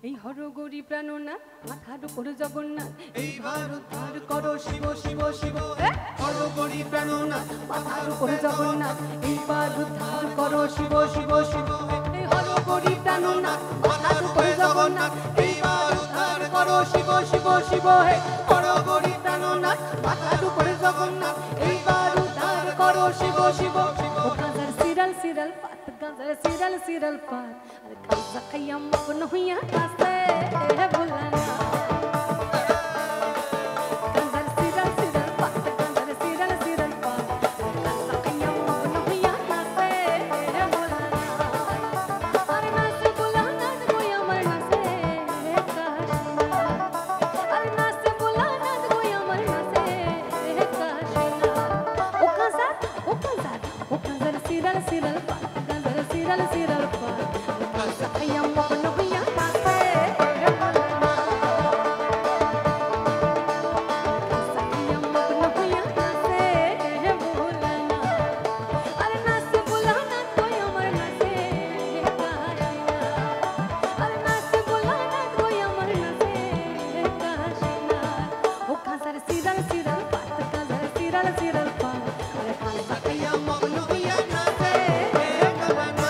এই হরগরি প্রাণনাথ মাথার উপর জগন্নাথ এইবার উদ্ধার করো শিব শিব শিব হরগরি প্রাণনাথ মাথার উপর জগন্নাথ এইবার উদ্ধার করো শিব শিব শিব এই হরগরি প্রাণনাথ মাথার উপর জগন্নাথ এইবার উদ্ধার করো শিব শিব শিব হে হরগরি প্রাণনাথ মাথার উপর জগন্নাথ এইবার উদ্ধার করো শিব শিব ও গাজার সিরাল সিরাল পাত গাজার সিরাল সিরাল পাত আরে গাজা খাইয়া মগ্ন হইয়া কাছে হে ভোলানাথ গাজার সিরাল সিরাল পাত গাজার সিরাল সিরাল পাত গাজা খাইয়া মগ্ন হইয়া কাছে হে ভোলানাথ আরে নাচে ভোলানাথ গো আমার নাচে হে কাশীনাথ আরে নাচে ভোলানাথ গো আমার নাচে হে কাশীনাথ ও গাজার সিরাল সিরাল পাত গাজার সিরাল সিরাল পাত গাজা খাইয়া মগ্ন হইয়া কাছে হে ভোলানাথ গাজা খাইয়া মগ্ন হইয়া কাছে হে ভোলানাথ আরে নাচে ভোলানাথ গো আমার নাচে হে কাশীনাথ আরে নাচে ভোলানাথ গো আমার নাচে হে কাশীনাথ ও গাজার সিরাল সিরাল পাত গাজার সিরাল সিরাল পাত আরে গাজা খাইয়া মগ্ন হইয়া কাছে হে ভোলানাথ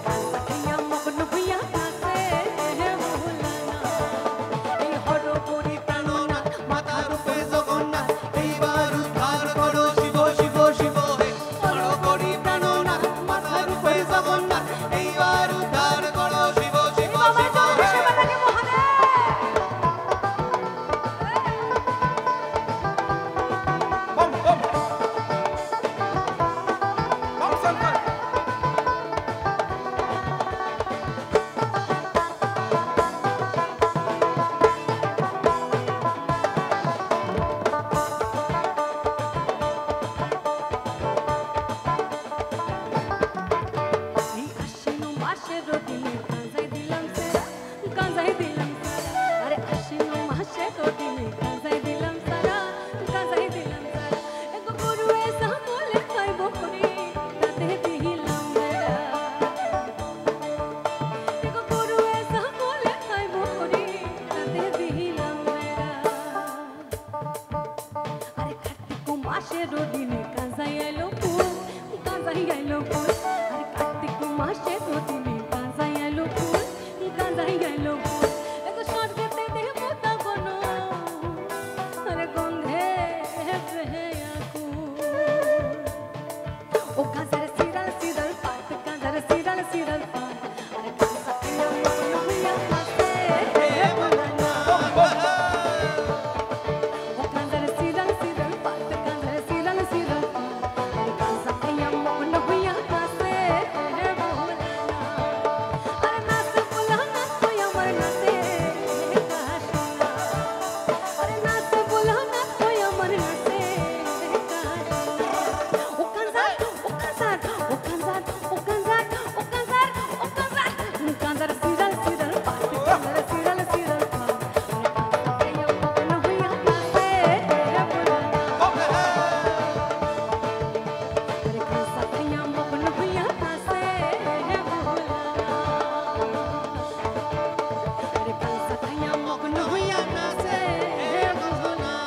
গাজা খাইয়া মগ্ন হইয়া কাছে হে ভোলানাথ এই হরগরি প্রাণনাথ মাথার উপরে জগন্নাথ এইবার উদ্ধার করো শিব শিব শিব হে হরগরি প্রাণনাথ মাথার উপরে জগন্নাথ এইবার উদ্ধার করো শিব শিব শিব বম বম বম শঙ্কর এই আশ্বিন মাসের দিনে গাঁজাই দিলাম সারা গাঁজাই দিলাম সারা আরে আশ্বিন মাসের দিনে গাঁজাই দিলাম সারা গাঁজাই দিলাম সারা এগো গরু এসা বলে খাইব করি তাতে দিলাম বেড়া এগো গরু এসা বলে খাইব করি তাতে দিলাম বেড়া আরে কার্তিক মাসের দিনে গাঁজাই এলো ফুল গাঁজাই এলো ফুল আরে কার্তিক মাসের দিনে গাঁজাই এলো ফুল গাঁজাই এলো ফুল এগো স্বর্গেতে দেবতা গণ আরে গন্ধে হেবে আকুল ও গাঁজার সিরাল সিরাল পাত গাঁজার সিরাল সিরাল পাত আরে গাঁজা খাইয়া মগ্ন হইয়া কাছে হে ভোলানাথ ও গাঁজার সিরাল সিরাল পাত গাঁজার সিরাল সিরাল পাত আরে গাঁজা খাইয়া মগ্ন হইয়া কাছে হে ভোলানাথ আরে নাচে ভোলানাথ গো আমার নাচে হে কাশীনাথ আরে নাচে ভোলানাথ গো আমার নাচে হে কাশীনাথ ও গাঁজার ও গাঁজার ও গাঁজার ও গাঁজার ও গাঁজার ও গাঁজার গাঁজার সিরাল সিরাল পাত গাঁজার সিরাল সিরাল পাত আরে গাঁজা খাইয়া মগ্ন হইয়া কাছে হে ভোলানাথ আরে গাঁজা খাইয়া মগ্ন হইয়া কাছে হে ভোলানাথ আরে গাঁজা খাইয়া মগ্ন হইয়া কাছে হে ভোলানাথ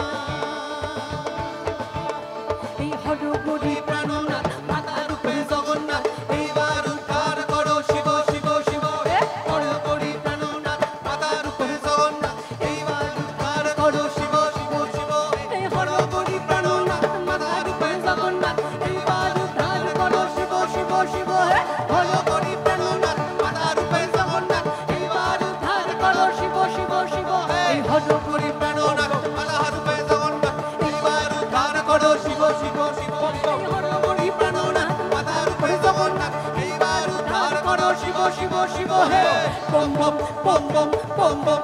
এই হরগরি প্রাণনাথ মাথার উপরে জগন্নাথ এইবার উদ্ধার করো শিব শিব শিব হে হরগরি প্রাণনাথ মাথার উপরে জগন্নাথ এইবার উদ্ধার করো শিব শিব শিব এই হরগরি প্রাণনাথ মাথার উপরে জগন্নাথ এইবার উদ্ধার করো শিব শিব শিব হে হরগরি প্রাণনাথ মাথার উপরে জগন্নাথ এইবার উদ্ধার করো শিব শিব শিব এই হরগরি প্রাণনাথ মাথার উপরে জগন্নাথ এইবার উদ্ধার করো শিব শিব শিব এই হরগরি প্রাণনাথ মাথার উপরে জগন্নাথ এইবার উদ্ধার করো শিব শিব শিব হে বম বম বম বম বম বম